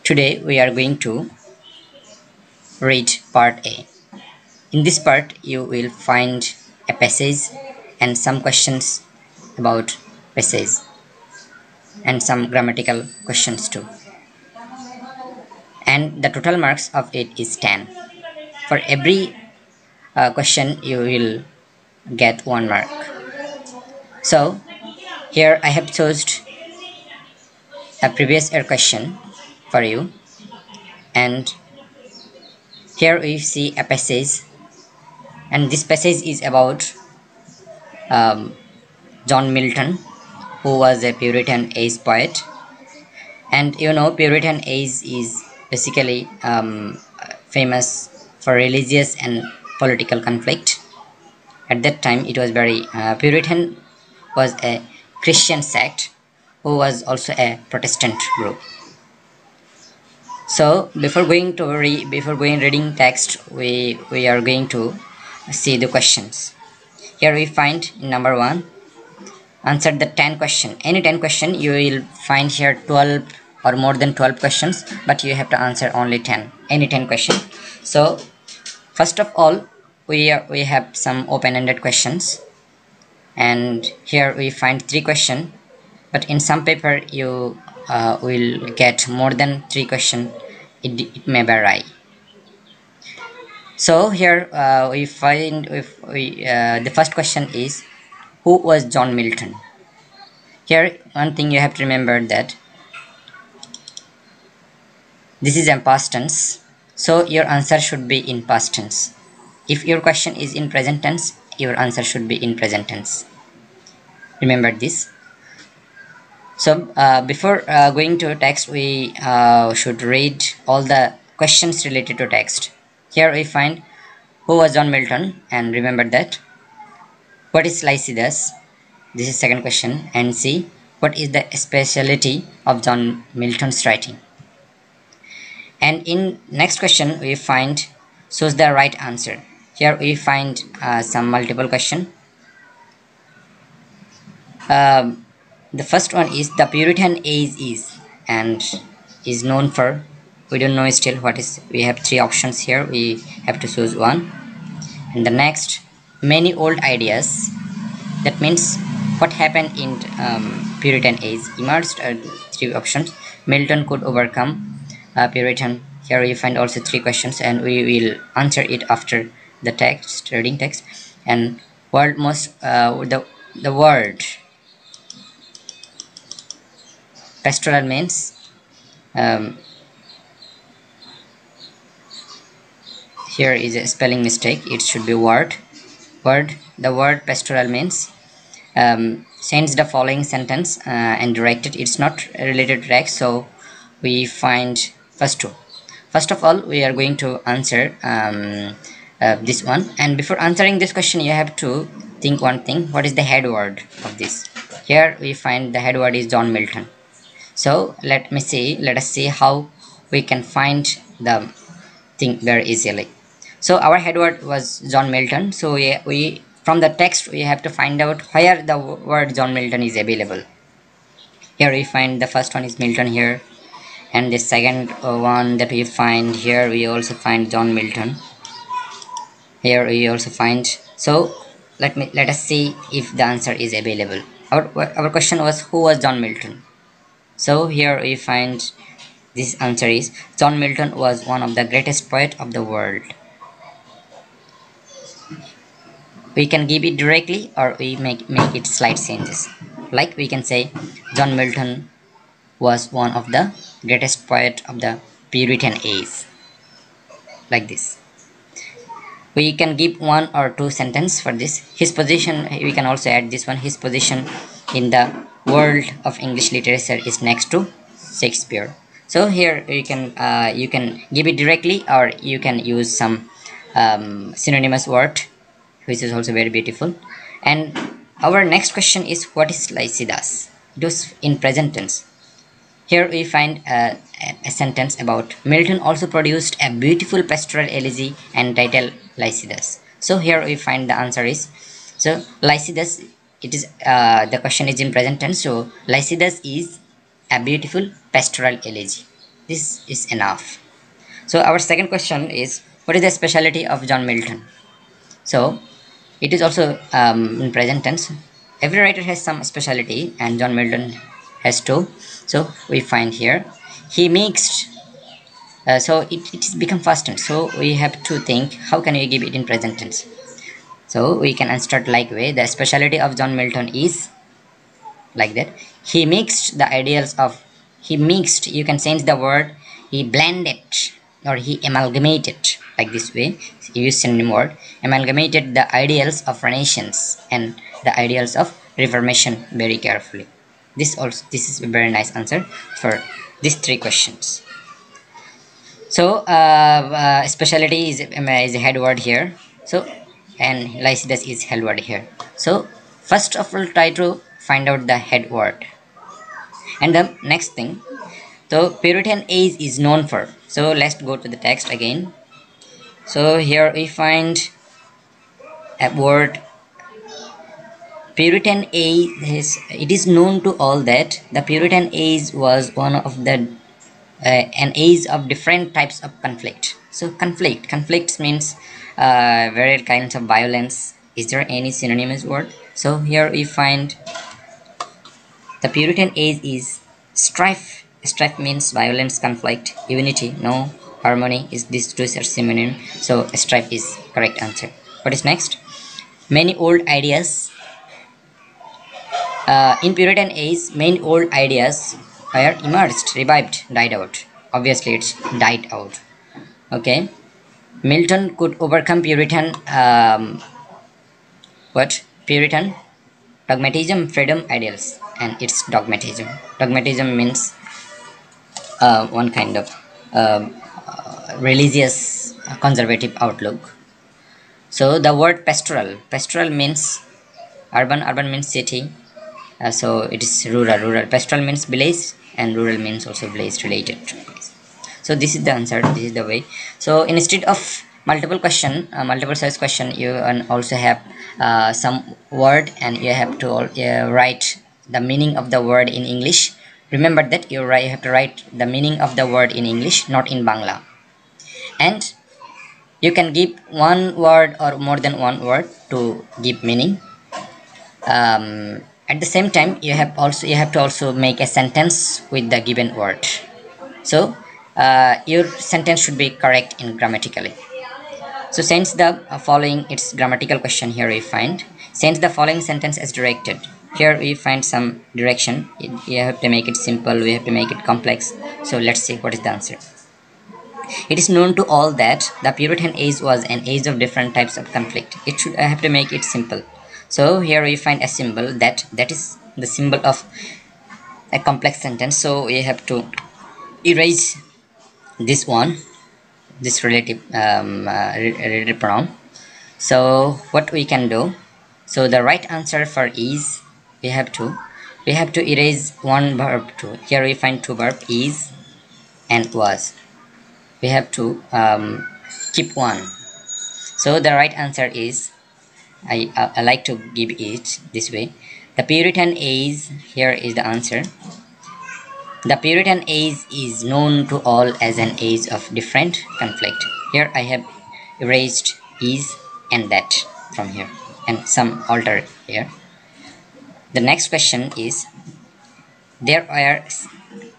Today we are going to read part A. In this part you will find a passage and some questions about passage and some grammatical questions too. And the total marks of it is 10. For every question you will get 1 mark. So here I have chosen a previous year question for you, and here we see a passage, and this passage is about John Milton, who was a Puritan age poet. And you know, Puritan age is basically famous for religious and political conflict. At that time it was very Puritan was a Christian sect who was also a Protestant group. So before going reading text, we are going to see the questions. Here we find number 1, answer the 10 question. Any 10 question you will find here 12 or more than 12 questions, but you have to answer only 10, any 10 question. So first of all we have some open-ended questions, and here we find 3 questions, but in some paper you will get more than 3 questions. It may vary. So here we find the first question is, who was John Milton? Here one thing you have to remember, that this is in past tense, so your answer should be in past tense. If your question is in present tense, your answer should be in present tense. Remember this. So before going to text, we should read all the questions related to text. Here we find, who was John Milton? And remember that. What is Lycidas? This is second question. And C, what is the speciality of John Milton's writing? And in next question we find, choose the right answer. Here we find some multiple question. The first one is, the Puritan age is, and is known for, we don't know still what is. We have 3 options here, we have to choose one. And the next, many old ideas, that means what happened in Puritan age emerged. 3 options. Milton could overcome Puritan. Here we find also 3 questions, and we will answer it after the text, reading text. And word most the word pastoral means, here is a spelling mistake, it should be word. The word pastoral means sends the following sentence and directed. It's not related to text, so we find first 2. First of all we are going to answer this one, and before answering this question you have to think one thing, what is the head word of this. Here we find the head word is John Milton. So let us see how we can find the thing very easily. So our head word was John Milton, so we from the text we have to find out where the word John Milton is available. Here we find the first one is Milton here, and the second one that we find here, we also find John Milton. Here we also find. So let us see if the answer is available. Our question was, who was John Milton? So here we find this answer is, John Milton was one of the greatest poets of the world. We can give it directly, or we make it slight changes. Like we can say, John Milton was one of the greatest poet of the Puritan age, like this. We can give 1 or 2 sentences for this. His position, we can also add this one, his position in the world of English literature is next to Shakespeare. So here you can give it directly, or you can use some synonymous word, which is also very beautiful. And our next question is, what is Lycidas? It was in present tense. Here we find a sentence about, Milton also produced a beautiful pastoral elegy entitled Lycidas. So here we find the answer is, so Lycidas, it is the question is in present tense, so Lycidas is a beautiful pastoral elegy. This is enough. So our second question is, what is the specialty of John Milton? So it is also in present tense. Every writer has some specialty, and John Milton has two. So we find here, he mixed. So it is become past tense. So we have to think, how can we give it in present tense? So we can start like way. The specialty of John Milton is like that. He mixed the ideals of, he mixed, you can change the word, he blended or he amalgamated, like this way. You use synonym word, amalgamated the ideals of Renaissance and the ideals of Reformation very carefully. This is a very nice answer for these three questions. So specialty is a head word here. So and Lycidas is head word here. So first of all, try to find out the head word. And the next thing, so Puritan age is known for. So let's go to the text again. So here we find a word Puritan age. It is known to all that the Puritan age was one of the an age of different types of conflict. So conflicts means various kinds of violence. Is there any synonymous word? So here we find the Puritan age is strife. Strife means violence, conflict, unity, no harmony. Is these two are synonym? So strife is correct answer. What is next? Many old ideas. In Puritan age, many old ideas were emerged, revived, died out. Obviously, it's died out. Okay. Milton could overcome Puritan Puritan dogmatism, freedom, ideals, and its dogmatism. Dogmatism means one kind of religious conservative outlook. So the word pastoral means urban, urban means city. So it is rural. Pastoral means village, and rural means also village related to place. So this is the answer. This is the way. So instead of multiple choice question, you also have some word, and you have to write the meaning of the word in English. Remember that you have to write the meaning of the word in English, not in Bangla. And you can give one word or more than one word to give meaning. At the same time, you have to also make a sentence with the given word. So your sentence should be correct in grammatically. So since the following, it's grammatical question. Here we find, since the following sentence is directed. Here we find some direction. You have to make it simple, we have to make it complex. So let's see what is the answer. It is known to all that the Puritan age was an age of different types of conflict. I have to make it simple. So here we find a symbol that is the symbol of a complex sentence. So we have to erase this one, this relative pronoun. So what we can do, so the right answer for is, we have to erase one verb too. Here we find two verb, is and was. We have to keep one. So the right answer is, I like to give it this way. The Puritan age, here is the answer. The Puritan age is known to all as an age of different conflict. Here I have erased is and that from here and some alter here. The next question is, there are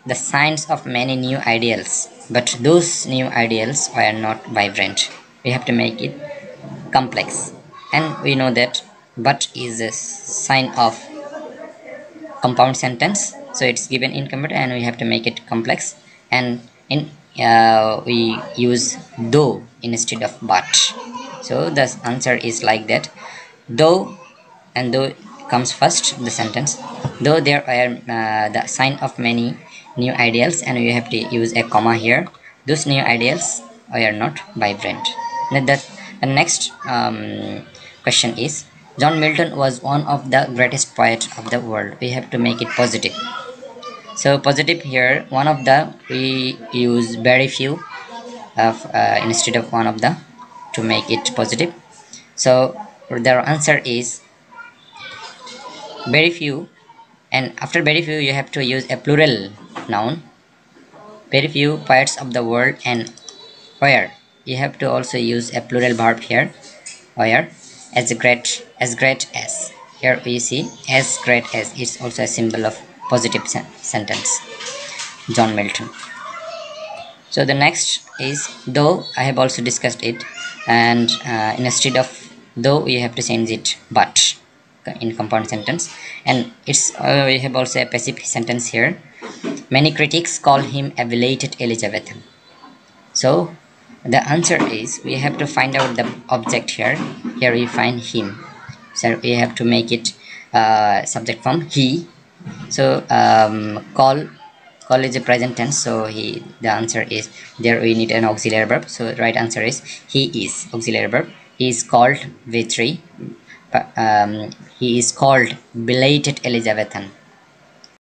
the signs of many new ideals, but those new ideals are not vibrant. We have to make it complex, and we know that but is a sign of compound sentence, so it's given incomplete and we have to make it complex, and in we use though instead of but. So the answer is like that, though, and though comes first the sentence, though there are the sign of many new ideals, and we have to use a comma here, those new ideals are not vibrant. The next question is, John Milton was one of the greatest poets of the world. We have to make it positive. So positive here, one of the, we use very few of instead of one of the to make it positive. So their answer is very few, and after very few you have to use a plural noun. Very few parts of the world, and where you have to also use a plural verb here. Where as great as, here we see as great as is also a symbol of positive sentence. John Milton. So the next is though. I have also discussed it, and instead of though we have to change it but in compound sentence, and it's we have also a passive sentence here. Many critics call him a belated Elizabethan. So the answer is we have to find out the object here. Here we find him, so we have to make it subject form he. So call is a present tense, so the answer is there we need an auxiliary verb. So the right answer is he is auxiliary verb. He is called V3. He is called belated Elizabethan.